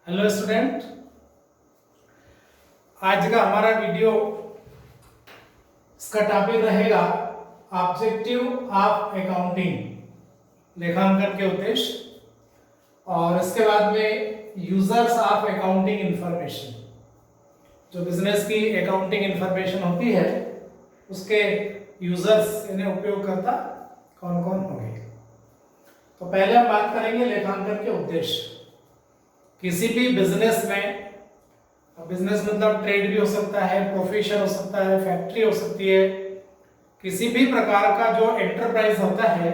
Hello student, आज का हमारा वीडियो इसका टॉपिक रहेगा ऑब्जेक्टिव ऑफ अकाउंटिंग, लेखांकन के उद्देश्य। और इसके बाद में यूजर्स ऑफ अकाउंटिंग इंफॉर्मेशन, जो बिजनेस की अकाउंटिंग इंफॉर्मेशन होती है उसके यूजर्स यानी उपयोगकर्ता कौन कौन होंगे। तो पहले हम बात करेंगे लेखांकन के उद्देश्य। किसी भी बिजनेस में, बिजनेस मतलब ट्रेड भी हो सकता है, प्रोफेशन हो सकता है, फैक्ट्री हो सकती है, किसी भी प्रकार का जो एंटरप्राइज होता है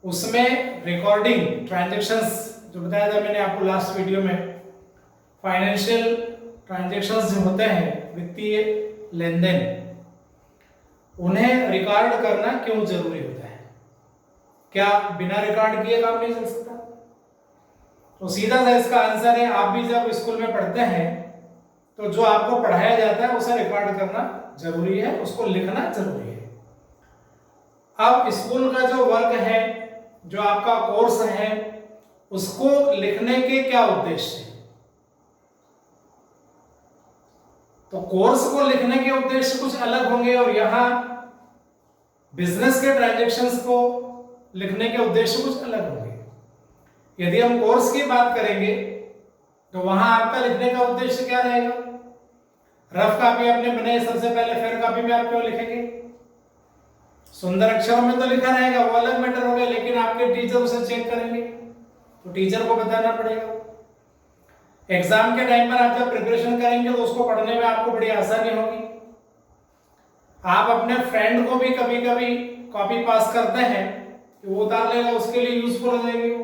उसमें रिकॉर्डिंग ट्रांजैक्शंस, जो बताया था मैंने आपको लास्ट वीडियो में, फाइनेंशियल ट्रांजैक्शंस जो होते हैं, वित्तीय लेन देन, उन्हें रिकॉर्ड करना क्यों जरूरी होता है। क्या बिना रिकॉर्ड किए काम नहीं चल सकता? तो सीधा सा इसका आंसर है, आप भी जब स्कूल में पढ़ते हैं तो जो आपको पढ़ाया जाता है उसे रिकॉर्ड करना जरूरी है, उसको लिखना जरूरी है। अब स्कूल का जो वर्क है, जो आपका कोर्स है, उसको लिखने के क्या उद्देश्य है? तो कोर्स को लिखने के उद्देश्य कुछ अलग होंगे और यहां बिजनेस के ट्रांजैक्शंस को लिखने के उद्देश्य कुछ अलग होंगे। यदि हम कोर्स की बात करेंगे तो वहां आपका लिखने का उद्देश्य क्या रहेगा? रफ कॉपी आपने बनाई, सबसे पहले फेयर कॉपी में आप क्यों लिखेंगे? सुंदर अक्षरों में तो लिखा रहेगा, वो अलग मैटर हो गया, लेकिन आपके टीचर उसे चेक करेंगे तो टीचर को बताना पड़ेगा। एग्जाम के टाइम पर आप जब प्रिपरेशन करेंगे तो उसको पढ़ने में आपको बड़ी आसानी होगी। आप अपने फ्रेंड को भी कभी कभी कॉपी पास करते हैं कि वो उतार लेगा, उसके लिए यूजफुल हो जाएगी वो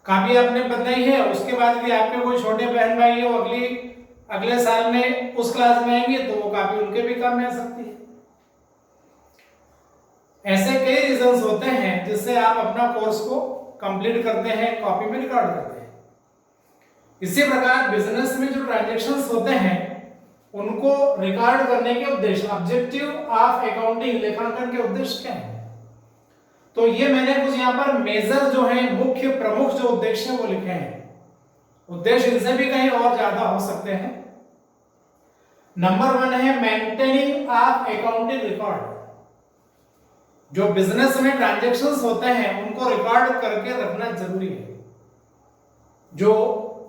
कॉपी। आपने बनाई है, उसके बाद भी आपके कोई छोटे बहन भाई है, वो अगले साल में उस क्लास में आएंगे तो वो कॉपी उनके भी काम में आ सकती है। ऐसे कई रीजंस होते हैं जिससे आप अपना कोर्स को कंप्लीट करते हैं, कॉपी में रिकॉर्ड करते हैं। इसी प्रकार बिजनेस में जो ट्रांजैक्शंस होते हैं उनको रिकॉर्ड करने के उद्देश्य, ऑब्जेक्टिव ऑफ अकाउंटिंग, लेखांकन के उद्देश्य क्या है? तो ये मैंने कुछ यहाँ पर मेजर जो है, मुख्य प्रमुख जो उद्देश्य है वो लिखे हैं। उद्देश्य इनसे भी कहीं और ज्यादा हो सकते हैं। नंबर 1 है मेंटेनिंग ऑफ अकाउंटिंग रिकॉर्ड। जो बिजनेस में ट्रांजैक्शंस होते हैं उनको रिकॉर्ड करके रखना जरूरी है। जो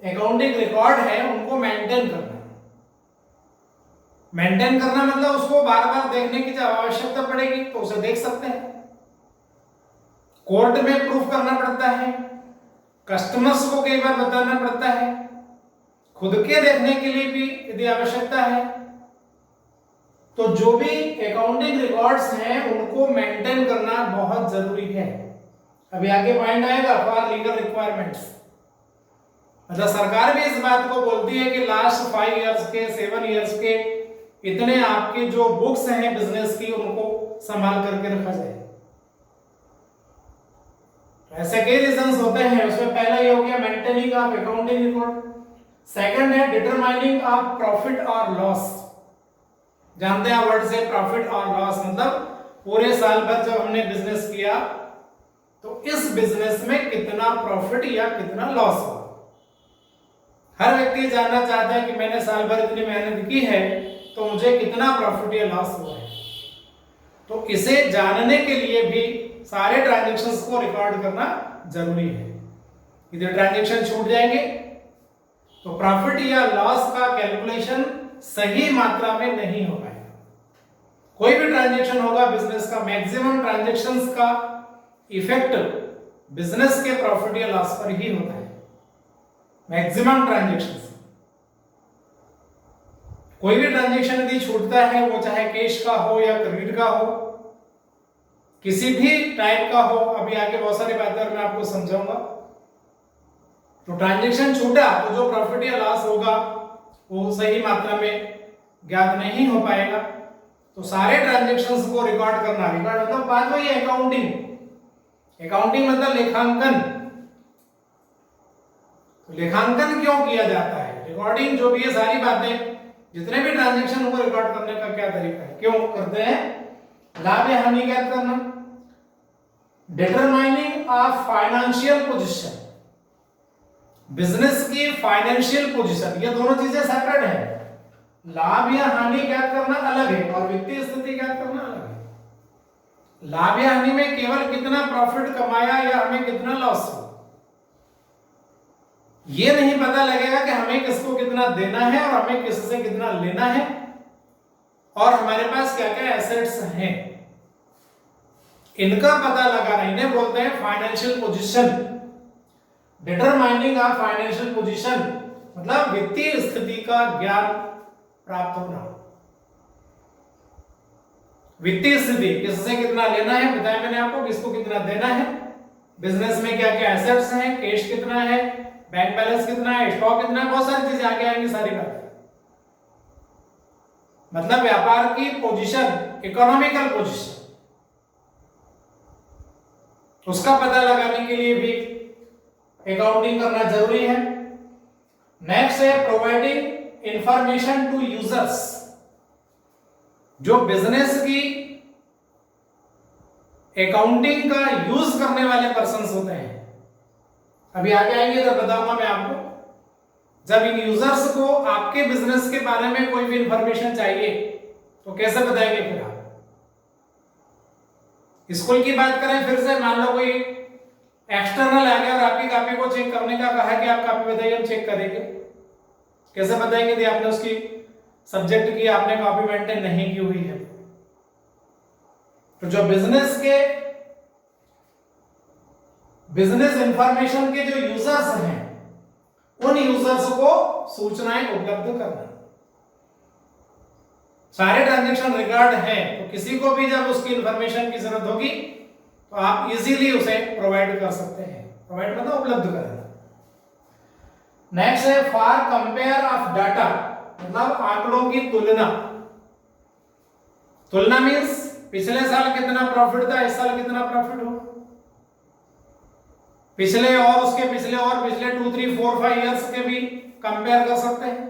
अकाउंटिंग रिकॉर्ड है उनको मेंटेन करना है। मेंटेन करना मतलब उसको बार बार देखने की जब आवश्यकता पड़ेगी तो उसे देख सकते हैं। कोर्ट में प्रूफ करना पड़ता है, कस्टमर्स को कई बार बताना पड़ता है, खुद के देखने के लिए भी यदि आवश्यकता है। तो जो भी अकाउंटिंग रिकॉर्ड्स हैं उनको मेंटेन करना बहुत जरूरी है। अभी आगे पॉइंट आएगा फॉर लीगल रिक्वायरमेंट्स। मतलब सरकार भी इस बात को बोलती है कि लास्ट 5 इयर्स के, 7 इयर्स के इतने आपके जो बुक्स हैं बिजनेस की उनको संभाल करके रखा जाए। ऐसे कई रीजंस होते हैं, उसमें पहला ये हो गया maintaining of accounting record. Second है डिटरमाइनिंग ऑफ प्रॉफिट और लॉस। जानते हैं वर्ड से प्रॉफिट और लॉस मतलब पूरे साल भर जब हमने बिजनेस किया तो इस बिजनेस में कितना प्रॉफिट या कितना लॉस हुआ। हर व्यक्ति जानना चाहता है कि मैंने साल भर इतनी मेहनत की है तो मुझे कितना प्रॉफिट या लॉस हुआ है। तो इसे जानने के लिए भी सारे ट्रांजैक्शंस को रिकॉर्ड करना जरूरी है। इधर ट्रांजैक्शन छूट जाएंगे तो प्रॉफिट या लॉस का कैलकुलेशन सही मात्रा में नहीं हो पाएगा। कोई भी ट्रांजैक्शन होगा बिजनेस का, मैक्सिमम ट्रांजैक्शंस का इफेक्ट बिजनेस के प्रॉफिट या लॉस पर ही होता है। मैक्सिमम ट्रांजैक्शंस, कोई भी ट्रांजैक्शन यदि छूटता है, वो चाहे कैश का हो या क्रेडिट का हो, किसी भी टाइप का हो, अभी आगे बहुत सारी बातें मैं आपको समझाऊंगा। तो ट्रांजैक्शन छूटा तो जो प्रॉफिट या लॉस होगा वो सही मात्रा में ज्ञात नहीं हो पाएगा। तो सारे ट्रांजैक्शंस को रिकॉर्ड करना, रिकॉर्ड मतलब बात वही है अकाउंटिंग। अकाउंटिंग मतलब लेखांकन। तो लेखांकन क्यों किया जाता है? रिकॉर्डिंग जो भी है, सारी बातें, जितने भी ट्रांजैक्शन उनको रिकॉर्ड करने का क्या तरीका है, क्यों करते हैं? लाभ या हानि ज्ञात करना, determining of financial position, business की फाइनेंशियल पोजीशन, ये दोनों चीजें सेपरेट है। लाभ या हानि ज्ञात करना अलग है और वित्तीय स्थिति ज्ञात करना अलग है। लाभ या हानि में केवल कितना प्रॉफिट कमाया या हमें कितना लॉस हुआ, ये नहीं पता लगेगा कि हमें किसको कितना देना है और हमें किससे कितना लेना है और हमारे पास क्या क्या एसेट्स हैं, इनका पता लगाना, इन्हें बोलते हैं financial position. Determining of financial position मतलब वित्तीय स्थिति का ज्ञान प्राप्त होना। वित्तीय स्थिति, किससे कितना लेना है बताया मैंने आपको, किसको कितना देना है, बिजनेस में क्या क्या एसेट्स हैं, कैश कितना है, बैंक बैलेंस कितना है, स्टॉक कितना है, बहुत सारी चीजें आगे आएंगी, सारी बातें। मतलब व्यापार की पोजीशन, इकोनॉमिकल पोजीशन, उसका पता लगाने के लिए भी अकाउंटिंग करना जरूरी है। नेक्स्ट है प्रोवाइडिंग इंफॉर्मेशन टू यूजर्स। जो बिजनेस की अकाउंटिंग का यूज करने वाले पर्संस होते हैं, अभी आगे आएंगे जब बताऊंगा मैं आपको। जब इन यूजर्स को आपके बिजनेस के बारे में कोई भी इंफॉर्मेशन चाहिए तो कैसे बताएंगे फिर आप। स्कूल की बात करें फिर से, मान लो कोई एक्सटर्नल आ गया और आपकी कॉपी को चेक करने का कहा कि आप कॉपी बताइए, हम चेक करेंगे। कैसे बताएंगे यदि आपने उसकी सब्जेक्ट की आपने कॉपी मेंटेन नहीं की हुई है। तो जो बिजनेस इंफॉर्मेशन के जो यूजर्स हैं, उन यूजर्स को सूचनाएं उपलब्ध करना। सारे ट्रांजैक्शन रिकॉर्ड हैं, तो किसी को भी जब उसकी इंफॉर्मेशन की जरूरत होगी तो आप इजीली उसे प्रोवाइड कर सकते हैं। प्रोवाइड मतलब उपलब्ध कराना। नेक्स्ट है फॉर कंपेयर ऑफ डाटा, मतलब आंकड़ों की तुलना। तुलना मींस पिछले साल कितना प्रॉफिट था, इस साल कितना प्रॉफिट हुआ, पिछले और उसके पिछले और पिछले 2, 3, 4, 5 इयर्स के भी कंपेयर कर सकते हैं।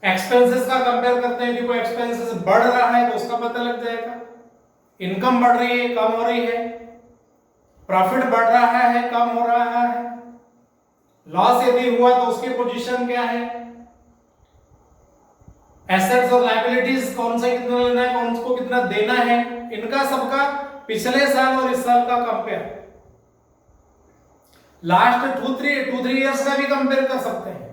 एक्सपेंसेस का कंपेयर करते हैं, यदि कोई एक्सपेंसेस बढ़ रहा है तो उसका पता लग जाएगा। इनकम बढ़ रही है, कम हो रही है, प्रॉफिट बढ़ रहा है, कम हो रहा है, लॉस यदि हुआ तो उसकी पोजीशन क्या है, एसेट्स और लायबिलिटीज कौन सा कितना लेना है, कौन को कितना देना है, इनका सबका पिछले साल और इस साल का कंपेयर, लास्ट 2-3 इयर्स का भी कंपेयर कर सकते हैं।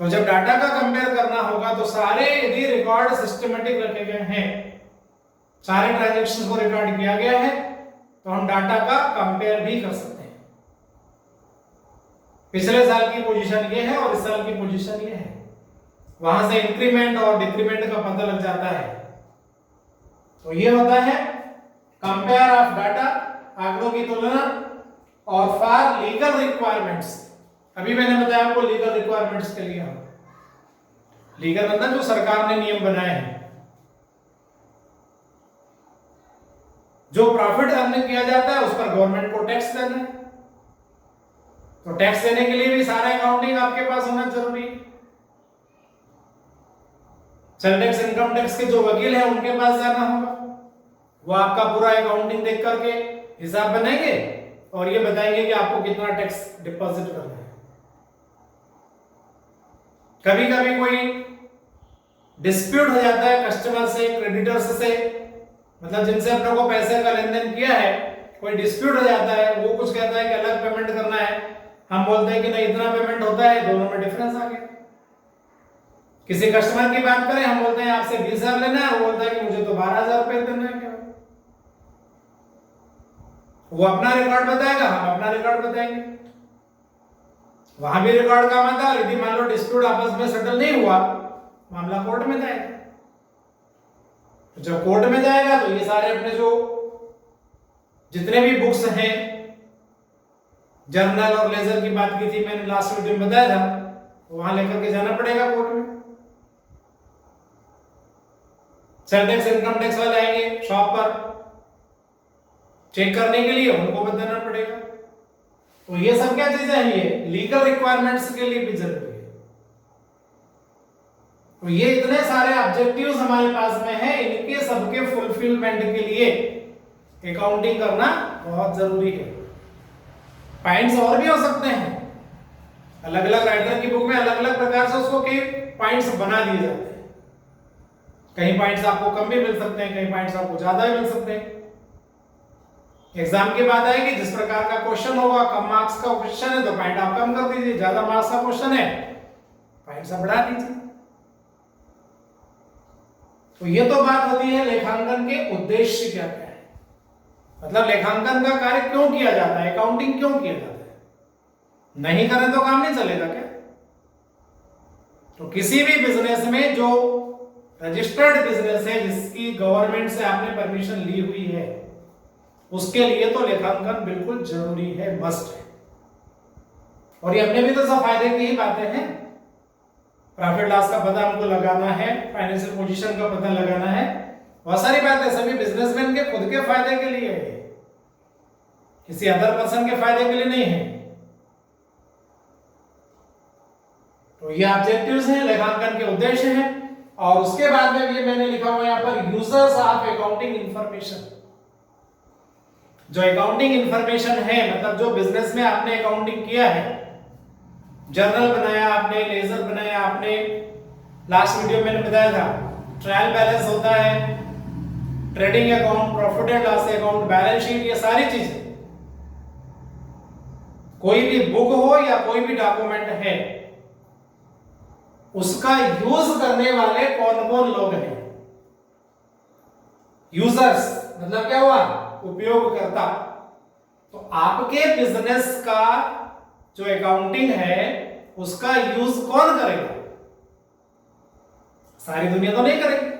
तो जब डाटा का कंपेयर करना होगा तो सारे यदि रिकॉर्ड सिस्टमेटिक रखे गए हैं, सारे ट्रांजैक्शन को रिकॉर्ड किया गया है, तो हम डाटा का कंपेयर भी कर सकते हैं। पिछले साल की पोजीशन ये है और इस साल की पोजीशन ये है, वहां से इंक्रीमेंट और डिक्रीमेंट का पता लग जाता है। तो ये होता है कंपेयर ऑफ डाटा, आंकड़ों की तुलना, और फॉर लीगल रिक्वायरमेंट्स। अभी मैंने बताया आपको लीगल रिक्वायरमेंट्स के लिए, लीगल मतलब जो सरकार ने नियम बनाए हैं। जो प्रॉफिट अर्न किया जाता है उस पर गवर्नमेंट को टैक्स देना है, तो टैक्स देने के लिए भी सारा अकाउंटिंग आपके पास होना जरूरी है। सेल टैक्स, इनकम टैक्स के जो वकील हैं उनके पास जाना होगा, वो आपका पूरा अकाउंटिंग देख करके हिसाब बनाएंगे और ये बताएंगे कि आपको कितना टैक्स डिपॉजिट करना है। कभी कभी कोई डिस्प्यूट हो जाता है कस्टमर से, क्रेडिटर्स से, मतलब जिनसे अपने को पैसे का लेन देन किया है, कोई डिस्प्यूट हो जाता है, वो कुछ कहता है कि अलग पेमेंट करना है, हम बोलते हैं कि नहीं इतना पेमेंट होता है, दोनों में डिफरेंस आ गया। किसी कस्टमर की बात करें, हम बोलते हैं आपसे 20,000 लेना है, वो बोलता है कि मुझे तो 12,000 रुपए देना है। क्या वो अपना रिकॉर्ड बताएगा, हम अपना रिकॉर्ड बताएंगे, वहां भी रिकॉर्ड काम आता है। यदि मान लो डिस्प्यूट आपस में सेटल नहीं हुआ, मामला कोर्ट में जाएगा। तो जब कोर्ट में जाएगा तो ये सारे अपने जो जितने भी बुक्स हैं, जर्नल और लेजर की बात की थी मैंने लास्ट वीडियो में बताया था, वहां लेकर के जाना पड़ेगा कोर्ट में। सेल टैक्स, इनकम टैक्स वाले आएंगे शॉप पर चेक करने के लिए, उनको बताना पड़ेगा। तो ये सब क्या चीजें हैं, ये लीगल रिक्वायरमेंट्स के लिए भी जरूरी है। तो ये इतने सारे ऑब्जेक्टिव्स हमारे पास में है, इनके सबके फुलफिलमेंट के लिए अकाउंटिंग करना बहुत जरूरी है। पॉइंट्स और भी हो सकते हैं, अलग अलग राइटर की बुक में अलग अलग प्रकार से उसको कई पॉइंट्स बना दिए जाते हैं। कहीं पॉइंट्स आपको कम भी मिल सकते हैं, कहीं पॉइंट्स आपको ज्यादा भी मिल सकते हैं। एग्जाम की बात आएगी, जिस प्रकार का क्वेश्चन होगा, कम मार्क्स का क्वेश्चन है तो पॉइंट आप कम कर दीजिए, ज्यादा मार्क्स का क्वेश्चन है पॉइंट्स आप बढ़ा दीजिए। तो ये तो बात होती है लेखांकन के उद्देश्य क्या क्या है, मतलब लेखांकन का कार्य क्यों किया जाता है, अकाउंटिंग क्यों किया जाता है। नहीं करें तो काम नहीं चलेगा क्या। तो किसी भी बिजनेस में जो रजिस्टर्ड बिजनेस है, जिसकी गवर्नमेंट से आपने परमिशन ली हुई है, उसके लिए तो लेखांकन बिल्कुल जरूरी है, मस्ट है। और ये अपने भी तो सब फायदे की ही बातें हैं। प्रॉफिट लॉस का पता हमको लगाना है, फाइनेंशियल पोजीशन का पता लगाना है, बहुत सारी बातें सभी बिजनेसमैन के खुद के फायदे के लिए है, किसी अदर पर्सन के फायदे के लिए नहीं है। तो ये ऑब्जेक्टिव्स हैं, लेखांकन के उद्देश्य हैं। और उसके बाद में ये मैंने लिखा हुआ यहाँ पर यूजर्स ऑफ अकाउंटिंग इंफॉर्मेशन। जो अकाउंटिंग इंफॉर्मेशन है, मतलब जो बिजनेस में आपने अकाउंटिंग किया है, जर्नल बनाया आपने, लेजर बनाया आपने, लास्ट वीडियो मैंने बताया था ट्रायल बैलेंस होता है, trading account, profit and loss account, balance sheet, ये सारी चीजें, कोई भी बुक हो या कोई भी डॉक्यूमेंट है, उसका यूज करने वाले कौन कौन लोग हैं। यूजर्स मतलब क्या हुआ, उपयोगकर्ता। तो आपके बिजनेस का जो अकाउंटिंग है उसका यूज कौन करेगा, सारी दुनिया तो नहीं करेगी,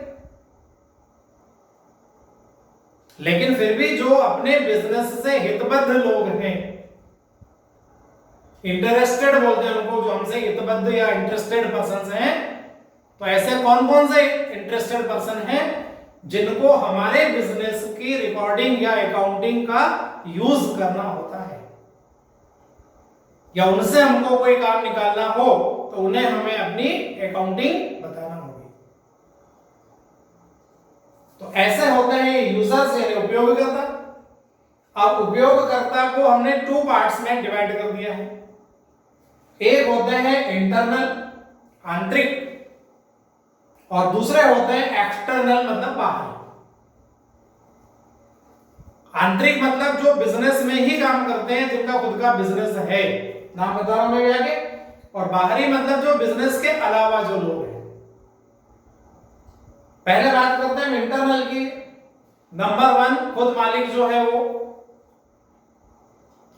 लेकिन फिर भी जो अपने बिजनेस से हितबद्ध लोग हैं, इंटरेस्टेड बोलते हैं उनको, जो हमसे हितबद्ध या इंटरेस्टेड पर्सन हैं, तो ऐसे कौन कौन से इंटरेस्टेड पर्सन हैं जिनको हमारे बिजनेस की रिकॉर्डिंग या अकाउंटिंग का यूज करना होता है, या उनसे हमको कोई काम निकालना हो तो उन्हें हमें अपनी अकाउंटिंग बताना होगी। तो ऐसे होते हैं यूजर्स यानी उपयोगकर्ता। अब उपयोगकर्ता को हमने टू पार्ट्स में डिवाइड कर दिया है। एक होते हैं इंटरनल आंतरिक, और दूसरे होते हैं एक्सटर्नल मतलब बाहरी। आंतरिक मतलब जो बिजनेस में ही काम करते हैं, जिनका खुद का बिजनेस है, नाम बता रहा हूं मैं आगे। और बाहरी मतलब जो बिजनेस के अलावा जो लोग हैं। पहले बात करते हैं इंटरनल की। नंबर 1 खुद मालिक जो है वो।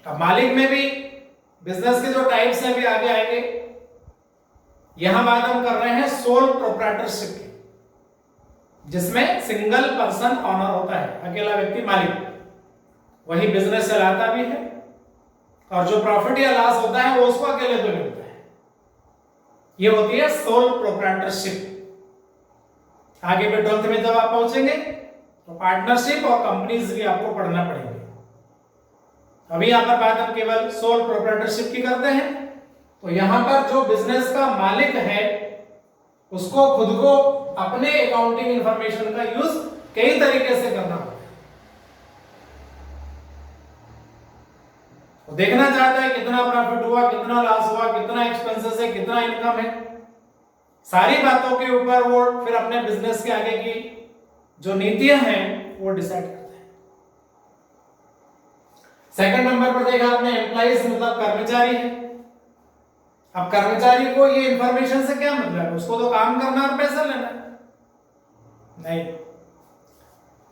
अब मालिक में भी बिजनेस के जो टाइप्स हैं भी आगे आएंगे। यहां बात हम कर रहे हैं सोल प्रोप्राइटरशिप की, जिसमें सिंगल पर्सन ऑनर होता है, अकेला व्यक्ति मालिक, वही बिजनेस चलाता भी है, और जो प्रॉफिट या लॉस होता है वो उसको अकेले को मिलता है। ये होती है सोल प्रोप्राइटरशिप। आगे पे 12th में जब आप पहुंचेंगे तो पार्टनरशिप और कंपनीज भी आपको पढ़ना पड़ेंगे। अभी यहां पर बात हम केवल सोल प्रोप्राइटरशिप की करते हैं। तो यहां पर जो बिजनेस का मालिक है उसको खुद को अपने अकाउंटिंग इंफॉर्मेशन का यूज कई तरीके से करना होता है। वो देखना चाहता है कितना प्रॉफिट हुआ, कितना लॉस हुआ, कितना एक्सपेंसेस है, कितना इनकम है, सारी बातों के ऊपर वो फिर अपने बिजनेस के आगे की जो नीतियां हैं वो डिसाइड करते हैं। सेकंड नंबर पर देखा आपने एम्प्लॉइज मतलब कर्मचारी है। अब कर्मचारी को ये इंफॉर्मेशन से क्या मतलब है, उसको तो काम करना और पैसा लेना नहीं।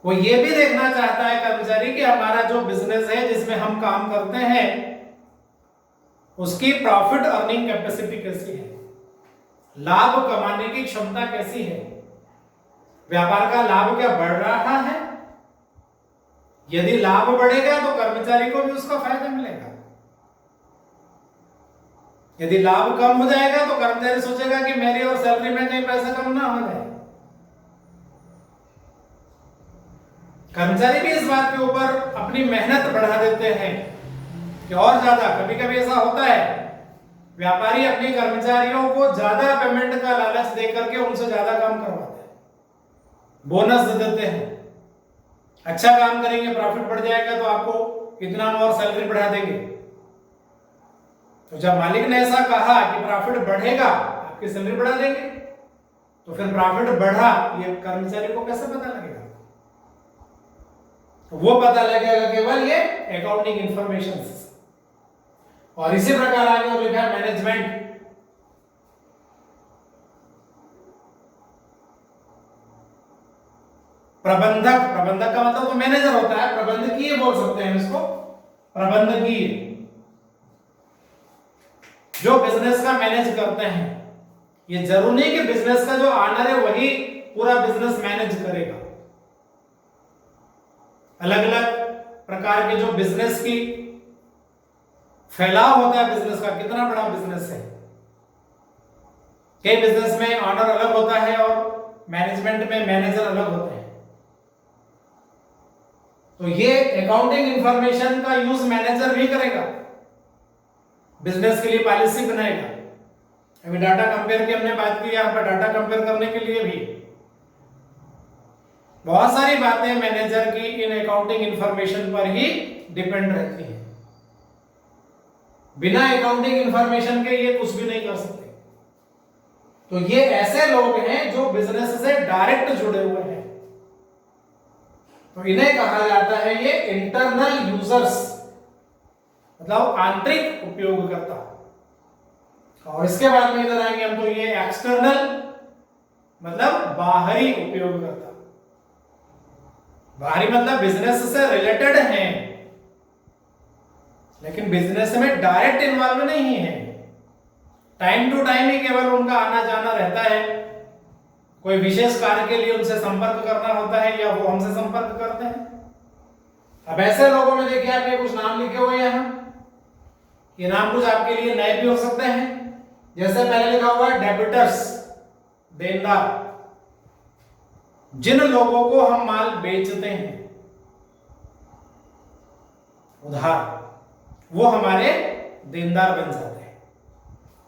वो ये भी देखना चाहता है कर्मचारी कि हमारा जो बिजनेस है जिसमें हम काम करते हैं उसकी प्रॉफिट अर्निंग कैपेसिटी कैसी है, लाभ कमाने की क्षमता कैसी है, व्यापार का लाभ क्या बढ़ रहा है। यदि लाभ बढ़ेगा तो कर्मचारी को भी उसका फायदा मिलेगा। यदि लाभ कम हो जाएगा तो कर्मचारी सोचेगा कि मेरी और सैलरी में कहीं पैसा कम ना हो जाए। कर्मचारी भी इस बात के ऊपर अपनी मेहनत बढ़ा देते हैं कि और ज्यादा, कभी कभी ऐसा होता है व्यापारी अपने कर्मचारियों को ज्यादा पेमेंट का लालच दे करके उनसे ज्यादा काम करवाते हैं, बोनस दे देते हैं। अच्छा काम करेंगे, प्रॉफिट बढ़ जाएगा तो आपको इतना और सैलरी बढ़ा देंगे। तो जब मालिक ने ऐसा कहा कि प्रॉफिट बढ़ेगा, आपकी सैलरी बढ़ा देंगे, तो फिर प्रॉफिट बढ़ा ये कर्मचारी को कैसे पता लगेगा? तो वो पता लगेगा केवल ये अकाउंटिंग इंफॉर्मेशन से। और इसी प्रकार आगे और लिखा है मैनेजमेंट। प्रबंधक, प्रबंधक का मतलब तो मैनेजर होता है, प्रबंधकीय बोल सकते हैं इसको, प्रबंधकीय, जो बिजनेस का मैनेज करते हैं। ये जरूरी नहीं कि बिजनेस का जो ऑनर है वही पूरा बिजनेस मैनेज करेगा। अलग अलग प्रकार के जो बिजनेस की फैलाव होता है, बिजनेस का कितना बड़ा बिजनेस है, कई बिजनेस में ऑनर अलग होता है और मैनेजमेंट में मैनेजर अलग होते हैं। तो ये अकाउंटिंग इंफॉर्मेशन का यूज मैनेजर भी करेगा, बिजनेस के लिए पॉलिसी बनाएगा। अभी डाटा कंपेयर की हमने बात की, यहां पर डाटा कंपेयर करने के लिए भी बहुत सारी बातें मैनेजर की इन अकाउंटिंग इंफॉर्मेशन पर ही डिपेंड रहती है। बिना अकाउंटिंग इंफॉर्मेशन के ये कुछ भी नहीं कर सकते। तो ये ऐसे लोग हैं जो बिजनेस से डायरेक्ट जुड़े हुए हैं, तो इन्हें कहा जाता है ये इंटरनल यूजर्स, मतलब आंतरिक उपयोगकर्ता। और इसके बाद में इधर आएंगे हम, तो ये एक्सटर्नल मतलब बाहरी उपयोगकर्ता। बाहरी मतलब बिजनेस से रिलेटेड हैं, लेकिन बिजनेस में डायरेक्ट इन्वॉल्व नहीं है। टाइम टू टाइम ही केवल उनका आना जाना रहता है, कोई विशेष कार्य के लिए उनसे संपर्क करना होता है या वो हमसे संपर्क करते हैं। अब ऐसे लोगों में देखिए आपने कुछ नाम लिखे हुए हैं, ये नाम कुछ आपके लिए नए भी हो सकते हैं। जैसे पहले लिखा हुआ है डेबिटर्स, देनदार, जिन लोगों को हम माल बेचते हैं उधार, वो हमारे देनदार बन जाते हैं।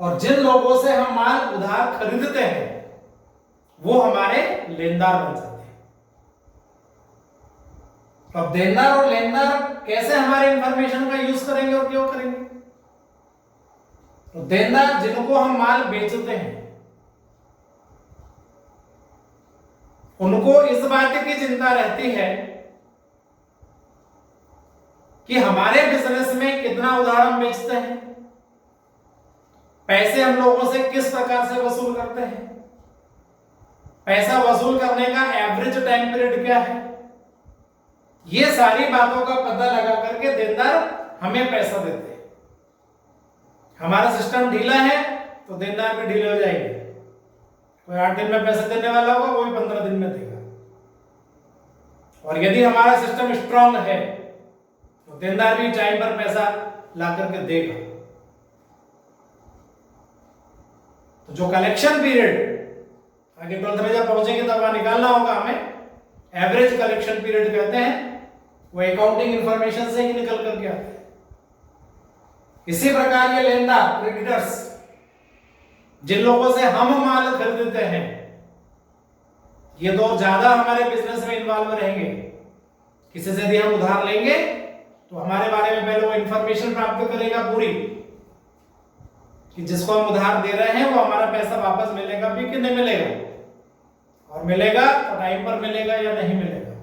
और जिन लोगों से हम माल उधार खरीदते हैं वो हमारे लेनदार बन जाते हैं। अब देनदार और लेनदार कैसे हमारे इंफॉर्मेशन का यूज करेंगे और क्यों करेंगे? तो देनदार जिनको हम माल बेचते हैं, उनको इस बात की चिंता रहती है कि हमारे बिजनेस में कितना उधार हम बेचते हैं, पैसे हम लोगों से किस प्रकार से वसूल करते हैं, पैसा वसूल करने का एवरेज टाइम पीरियड क्या है। ये सारी बातों का पता लगा करके देनदार हमें पैसा देते हैं। हमारा सिस्टम ढीला है तो देनदार भी ढीले हो जाएंगे। कोई 8 दिन में पैसा देने वाला होगा, कोई 15 दिन में देगा। और यदि हमारा सिस्टम स्ट्रांग है तो देनदार भी टाइम पर पैसा ला करके देगा। तो जो कलेक्शन पीरियड आगे 12th में जब पहुंचेंगे तब वहां निकालना होगा हमें, एवरेज कलेक्शन पीरियड कहते हैं, वो अकाउंटिंग इंफॉर्मेशन से ही निकल करके आता है। इसी प्रकार ये लेनदार, क्रेडिटर्स, जिन लोगों से हम माल खरीदते हैं, ये तो ज्यादा हमारे बिजनेस में इन्वॉल्व रहेंगे। किसी से यदि हम उधार लेंगे तो हमारे बारे में पहले वो इंफॉर्मेशन प्राप्त करेगा पूरी, कि जिसको हम उधार दे रहे हैं वो हमारा पैसा वापस मिलेगा भी कि नहीं मिलेगा, और मिलेगा तो टाइम पर मिलेगा या नहीं मिलेगा।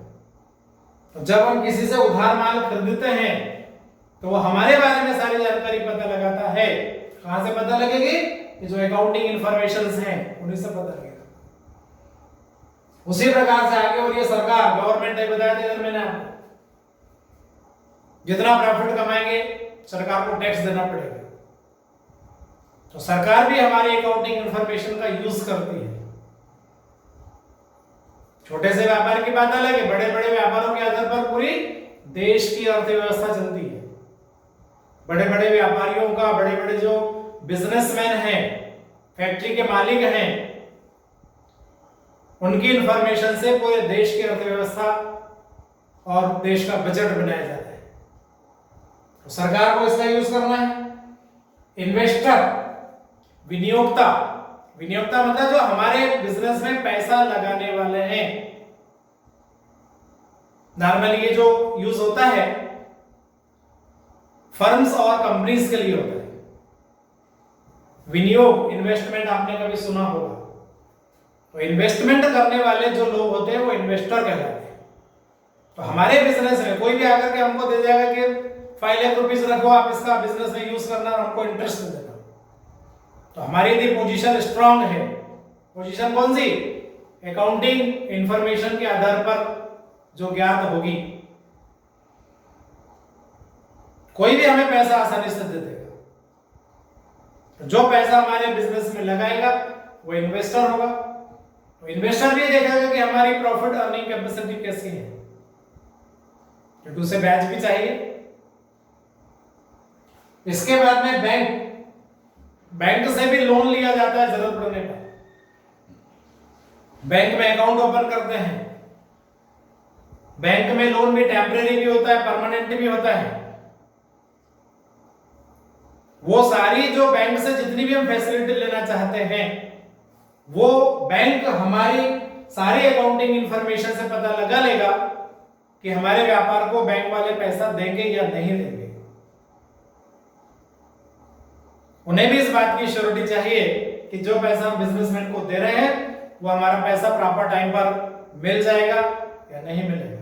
तो जब हम किसी से उधार माल खरीदते हैं तो वो हमारे बारे में सारी जानकारी पता लगाता है। कहां से पता लगेगी? ये जो अकाउंटिंग इंफॉर्मेशंस हैं उन्हीं से पता लगेगा। उसी प्रकार से आगे, और ये सरकार, गवर्नमेंट है, बताया था इधर मैंने आपको, जितना प्रॉफिट कमाएंगे सरकार को टैक्स देना पड़ेगा। तो सरकार भी हमारी अकाउंटिंग इंफॉर्मेशन का यूज करती है। छोटे से व्यापार की बात अलग है, बड़े बड़े व्यापारों के आधार पर पूरी देश की अर्थव्यवस्था चलती है। बड़े बड़े व्यापारियों का, बड़े बड़े जो बिजनेसमैन हैं, फैक्ट्री के मालिक हैं, उनकी इंफॉर्मेशन से पूरे देश की अर्थव्यवस्था और देश का बजट बनाया जाता है। तो सरकार को इसका यूज करना है। इन्वेस्टर, विनियोक्ता, विनियोक्ता मतलब जो हमारे बिजनेस में पैसा लगाने वाले हैं। नॉर्मली ये जो यूज होता है फर्म्स और कंपनीज के लिए होता है। विनियोग, इन्वेस्टमेंट आपने कभी सुना होगा। तो इन्वेस्टमेंट करने वाले जो लोग होते हैं वो इन्वेस्टर कहलाते हैं। तो हमारे बिजनेस में कोई भी आकर के हमको दे जाएगा कि 5 लाख रुपीस रखो, आप इसका बिजनेस में यूज करना और हमको इंटरेस्ट दे देना, तो हमारी यदि पोजीशन स्ट्रांग है, पोजीशन कौन सी, अकाउंटिंग इंफॉर्मेशन के आधार पर जो ज्ञात होगी, कोई भी हमें पैसा आसानी से दे देगा। तो जो पैसा हमारे बिजनेस में लगाएगा वो इन्वेस्टर होगा। तो इन्वेस्टर भी देखेगा कि हमारी प्रॉफिट अर्निंग कैपेसिटी कैसी है, तो उसे बैच भी चाहिए। इसके बाद में बैंक से भी लोन लिया जाता है जरूरत पड़ने पर। बैंक में अकाउंट ओपन करते हैं। बैंक में लोन भी टेम्परेरी भी होता है, परमानेंट भी होता है। वो सारी जो बैंक से जितनी भी हम फैसिलिटी लेना चाहते हैं, वो बैंक हमारी सारी अकाउंटिंग इंफॉर्मेशन से पता लगा लेगा कि हमारे व्यापार को बैंक वाले पैसा देंगे या नहीं देंगे। उन्हें भी इस बात की श्योरिटी चाहिए कि जो पैसा हम बिजनेसमैन को दे रहे हैं वो हमारा पैसा प्रॉपर टाइम पर मिल जाएगा या नहीं मिलेगा।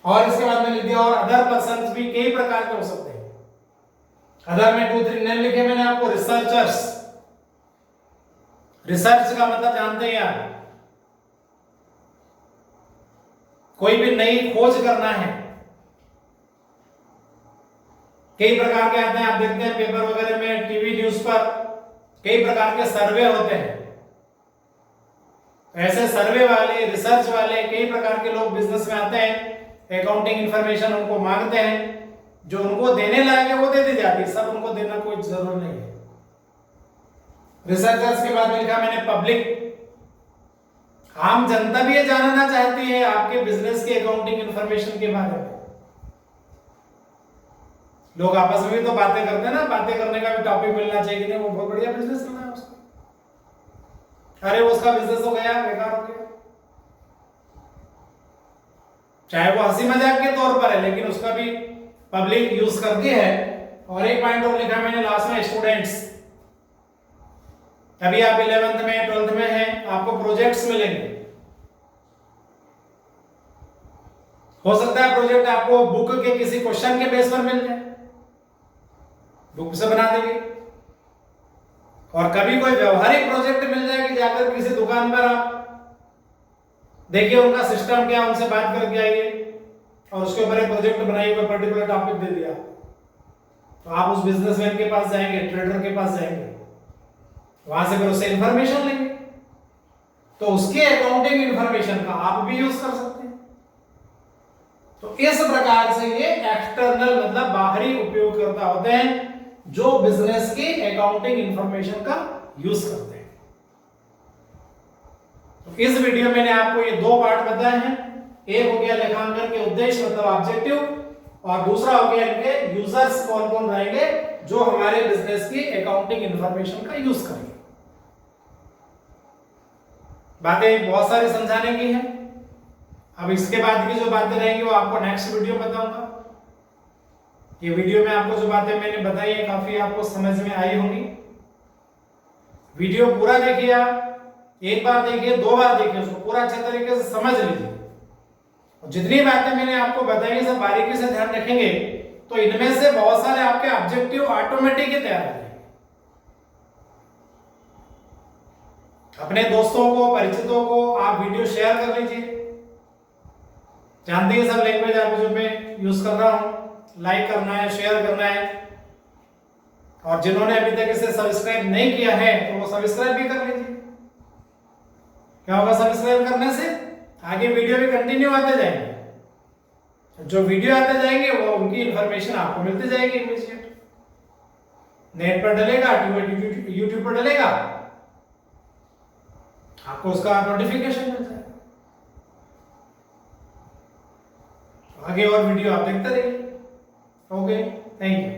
और इसके बाद में लिख दिया, और अदर पर्संस भी कई प्रकार के हो सकते हैं। अदर में 2 3 नेम लिखे मैंने आपको। रिसर्चर्स, रिसर्च का मतलब जानते हैं आप, कोई भी नई खोज करना है, कई प्रकार के आते हैं, आप देखते हैं पेपर वगैरह में, टीवी न्यूज पर कई प्रकार के सर्वे होते हैं। ऐसे सर्वे वाले, रिसर्च वाले कई प्रकार के लोग बिजनेस में आते हैं, अकाउंटिंग इंफॉर्मेशन उनको मांगते हैं, जो उनको देने लायक है वो दे दी जाती है, सब उनको देना कोई जरूर नहीं है। रिसर्चर्स के बाद में लिखा मैंने पब्लिक, आम जनता भी ये जानना चाहती है आपके बिजनेस के अकाउंटिंग इंफॉर्मेशन के बारे में। लोग आपस में भी तो बातें करते हैं ना, बातें करने का भी टॉपिक मिलना चाहिए कि नहीं, वो बहुत बढ़िया बिजनेस चल रहा है उसका, अरे उसका बिजनेस हो गया, बेकार हो गया, चाहे वो हंसी मजाक के तौर पर है, लेकिन उसका भी पब्लिक यूज करती है। और एक पॉइंट और लिखा मैंने लास्ट में, स्टूडेंट्स। अभी आप 11th में 12th में हैं, आपको प्रोजेक्ट्स मिलेंगे। हो सकता है प्रोजेक्ट आपको बुक के किसी क्वेश्चन के बेस पर मिल जाए, बुक से बना देंगे। और कभी कोई व्यवहारिक प्रोजेक्ट मिल जाए कि जाकर किसी दुकान पर आप देखिए उनका सिस्टम क्या, उनसे बात करके आइए और उसके ऊपर एक प्रोजेक्ट बनाइए, कोई पर्टिकुलर टॉपिक दे दिया, तो आप उस बिजनेसमैन के पास जाएंगे, ट्रेडर के पास जाएंगे, वहां से फिर उससे इंफॉर्मेशन लेंगे, तो उसके अकाउंटिंग इंफॉर्मेशन का आप भी यूज कर सकते हैं। तो इस प्रकार से ये एक्सटर्नल मतलब बाहरी उपयोगकर्ता होते हैं जो बिजनेस की अकाउंटिंग इंफॉर्मेशन का यूज करते हैं। तो इस वीडियो में मैंने आपको ये 2 पार्ट बताए हैं। एक हो गया लेखांकन के उद्देश्य मतलब ऑब्जेक्टिव, और दूसरा हो गया इनके यूजर्स कौन कौन रहेंगे जो हमारे बिजनेस की अकाउंटिंग इंफॉर्मेशन का यूज करेंगे। बातें बहुत सारी समझाने की है। अब इसके बाद की जो बातें रहेंगी वो आपको नेक्स्ट वीडियो में बताऊंगा। ये वीडियो में आपको जो बातें मैंने बताई है काफी आपको समझ में आई होंगी। वीडियो पूरा देखिए, आप एक बार देखिए, 2 बार देखिए, उसको पूरा अच्छे तरीके से समझ लीजिए। और जितनी बातें मैंने आपको बताई सब बारीकी से ध्यान रखेंगे तो इनमें से बहुत सारे आपके ऑब्जेक्टिव ऑटोमेटिक ही तैयार हो जाएंगे। अपने दोस्तों को, परिचितों को आप वीडियो शेयर कर लीजिए। जानते हैं सब लैंग्वेज आप जो मैं यूज कर रहा हूं, लाइक करना है, शेयर करना है। और जिन्होंने अभी तक इसे सब्सक्राइब नहीं किया है तो वो सब्सक्राइब भी कर लीजिए। क्या होगा सब्सक्राइब करने से? आगे वीडियो भी कंटिन्यू आते जाएंगे। जो वीडियो आते जाएंगे वो उनकी इंफॉर्मेशन आपको मिलती जाएगी इमीडिएट। नेट पर डलेगा, यूट्यूब पर डलेगा, आपको उसका नोटिफिकेशन मिल जाएगा। आगे और वीडियो आप देखते रहिए। Okay, thank you.